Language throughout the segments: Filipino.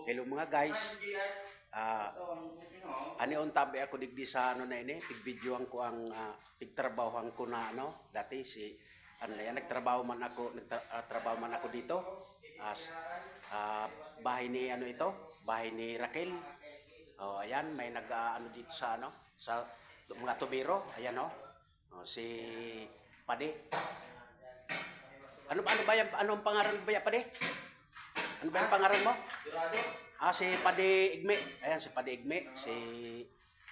Hello mga guys. Anion tabi ako digdi sa ano na ini, pigvideoan ko ang pigtrabahohan ko na ano, dati si ano na yan, nagtrabaho man ako dito. As bahay ni ano ito, bahay ni Raquel. Oh, ayan, may ano dito sa ano, sa mga tubero, ayan oh. Oh, si Pade. Ano ba yan? Anong pangalan ba yan, Pade? Ano ba yung pangalan mo? Si Pade Igme. Ayan, si Pade Igme.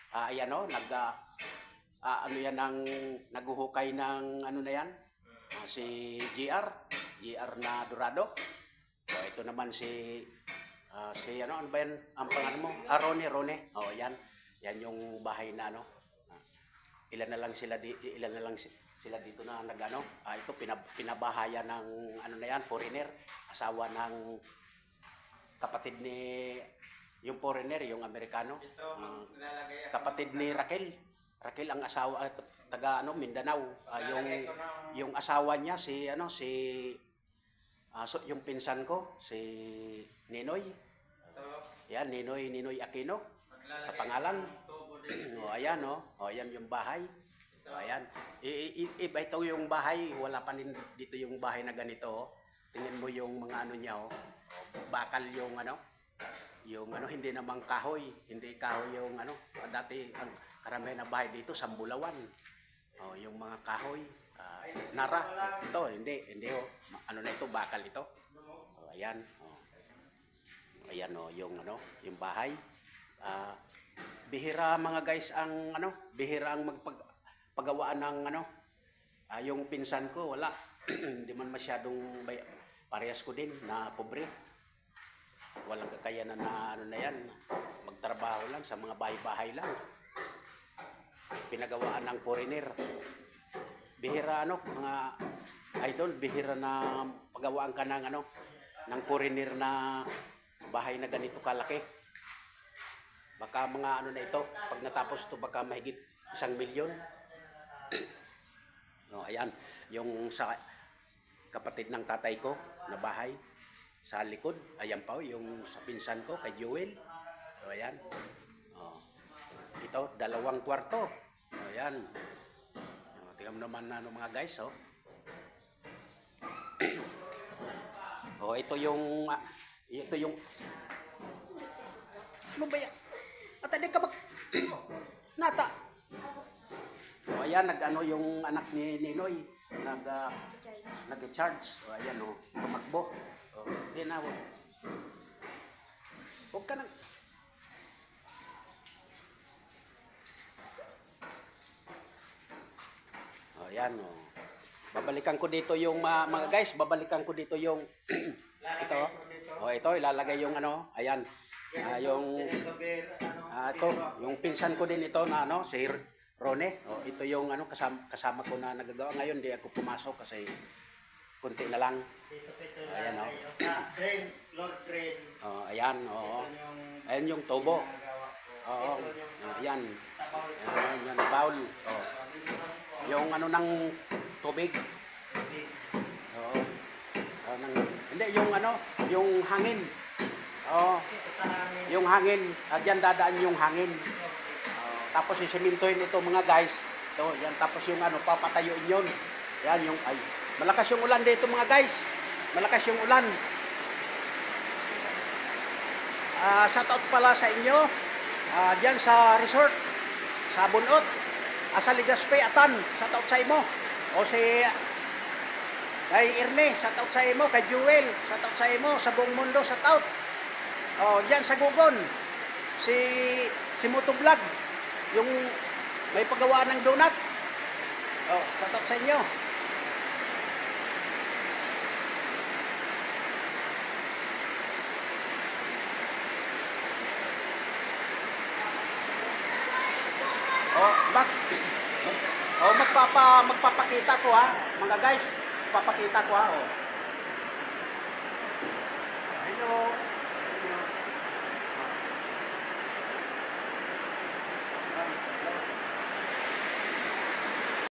Ayan o, ano yan ang naguhukay ng ano na yan? Si GR na Dorado. So, ito naman ano ba yan ang pangalan mo? Rone. O, yan. Yan yung bahay na ano. Ilan na lang sila dito na nagano. Ito pinabahayan ng ano na yan, foreigner, asawa ng kapatid ni yung foreigner, yung Amerikano. Kapatid ni Raquel ang asawa taga ano Mindanao. Yung asawa niya yung pinsan ko si Ninoy. Yan, Ninoy Aquino kapangalan. Ayan ayan yung bahay. Ayan. Iba ito yung bahay, wala pa din dito yung bahay na ganito. Tingnan mo yung mga ano niya bakal yung ano, hindi namang kahoy, hindi kahoy yung ano. Dati ang karamihan na bahay dito sambulawan. Yung mga kahoy, nara. Ito hindi ano na ito, bakal ito. Ayan. Ayan yung ano, yung bahay. Bihira mga guys bihira ang magpagawaan ng ano. Yung pinsan ko wala. Hindi man masyadong parehas ko din na pobre. Walang kakayanan na ano na yan. Magtrabaho lang sa mga bahay-bahay lang. Pinagawaan ng foreigner. Bihira mga idol, bihira na pagawaan ka ng ng foreigner na bahay na ganito kalaki. Baka mga ano na ito, pag natapos ito baka mahigit 1 milyon. Ayan, yung sa kapatid ng tatay ko na bahay sa likod, ayan pa yung sa pinsan ko kay Joel. Ayan. Ito, 2 kwarto. Ayan. Tingnan mo naman mga guys, ito yung ano ba yan? At hindi ka nata. Ayan, yung anak ni Ninoy nag-charge. Ayan tumakbo. Hindi na. Huwag ka nang ayan babalikan ko dito yung mga guys, babalikan ko dito yung ito. Ito ilalagay yung ano, ayan. Ito, yung pinsan ko din ito na si Rone. Ito yung kasama ko na nagagawa. Ngayon di ako pumasok kasi kunti na lang. Ayan Lord Drain. Ayan, ayan yung tubo. Ayan. Ayan, bowl. Yung ng tubig. Hindi yung hangin. Yung hangin, diyan dadaan yung hangin. Tapos isimintuhin ito mga guys. Ito, yan tapos yung papatayuin yun. Yan malakas yung ulan dito mga guys. Malakas yung ulan. Shoutout pala sa inyo. Diyan sa resort sa Bunot. Sa Legazpi Atan. Shoutout sa imo. Kay Irne, shoutout sa imo, kay Jewel, shoutout sa imo, sa buong mundo, shoutout. Diyan sa Gugon, si Motovlog, yung may paggawa ng donut. Shoutout sa inyo. Magpapakita ko mga guys. Magpapakita ko Hello.